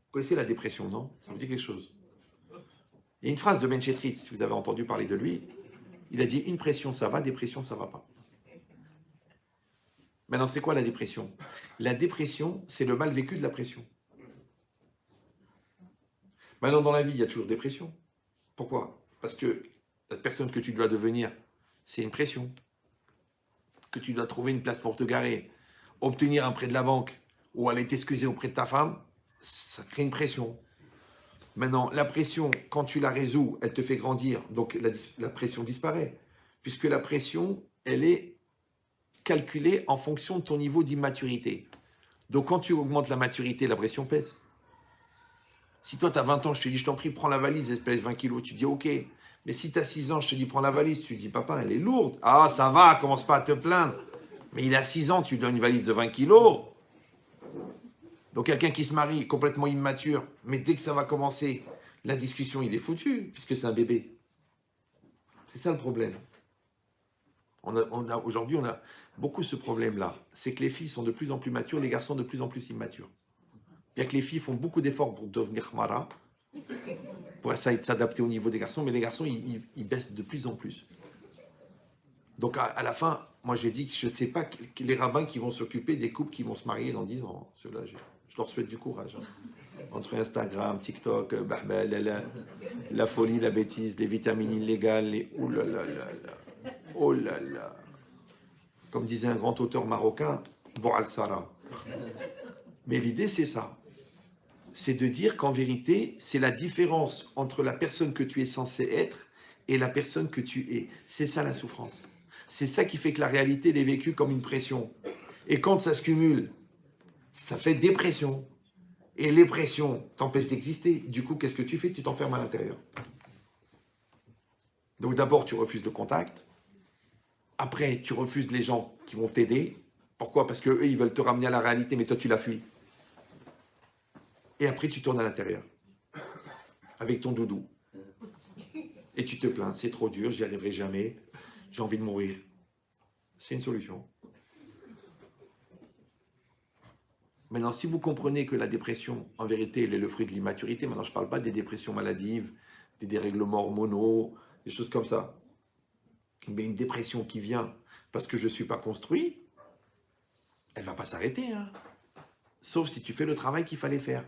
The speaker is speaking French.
Vous connaissez la dépression, non? Ça vous dit quelque chose? Il y a une phrase de Ben Chetrit, si vous avez entendu parler de lui. Il a dit une pression ça va, dépression ça va pas. Maintenant, c'est quoi la dépression? La dépression, c'est le mal vécu de la pression. Maintenant, dans la vie, il y a toujours des pressions. Pourquoi? Parce que la personne que tu dois devenir, c'est une pression. Que tu dois trouver une place pour te garer, obtenir un prêt de la banque ou aller t'excuser auprès de ta femme, ça crée une pression. Maintenant, la pression, quand tu la résous, elle te fait grandir, donc la pression disparaît. Puisque la pression, elle est calculée en fonction de ton niveau d'immaturité. Donc quand tu augmentes la maturité, la pression pèse. Si toi, tu as 20 ans, je te dis, je t'en prie, prends la valise, elle pèse 20 kilos, tu dis, ok. Mais si tu as 6 ans, je te dis, prends la valise, tu dis, papa, elle est lourde. Ah, ça va, commence pas à te plaindre. Mais il a 6 ans, tu lui donnes une valise de 20 kilos. Donc quelqu'un qui se marie complètement immature, mais dès que ça va commencer, la discussion, il est foutu, puisque c'est un bébé. C'est ça le problème. Aujourd'hui, on a beaucoup ce problème-là. C'est que les filles sont de plus en plus matures, les garçons de plus en plus immatures. Bien que les filles font beaucoup d'efforts pour devenir mara, pour essayer de s'adapter au niveau des garçons, mais les garçons, ils baissent de plus en plus. Donc à la fin, moi je dis que je ne sais pas les rabbins qui vont s'occuper des couples qui vont se marier dans 10 ans. Ceux-là, je leur souhaite du courage. Entre Instagram, TikTok, la folie, la bêtise, les vitamines illégales, les oh là là là là, oh là là. Comme disait un grand auteur marocain, Boual Sara. Mais l'idée c'est ça. C'est de dire qu'en vérité, c'est la différence entre la personne que tu es censé être et la personne que tu es. C'est ça la souffrance. C'est ça qui fait que la réalité elle est vécue comme une pression. Et quand ça se cumule, ça fait dépression. Et les pressions t'empêchent d'exister. Du coup, qu'est-ce que tu fais? Tu t'enfermes à l'intérieur. Donc d'abord, tu refuses le contact. Après, tu refuses les gens qui vont t'aider. Pourquoi? Parce qu'eux, ils veulent te ramener à la réalité, mais toi, tu la fuis. Et après, tu tournes à l'intérieur. Avec ton doudou. Et tu te plains. C'est trop dur, j'y arriverai jamais. J'ai envie de mourir. C'est une solution. Maintenant, si vous comprenez que la dépression, en vérité, elle est le fruit de l'immaturité, maintenant je ne parle pas des dépressions maladives, des dérèglements hormonaux, des choses comme ça. Mais une dépression qui vient parce que je ne suis pas construit, elle ne va pas s'arrêter. Hein. Sauf si tu fais le travail qu'il fallait faire.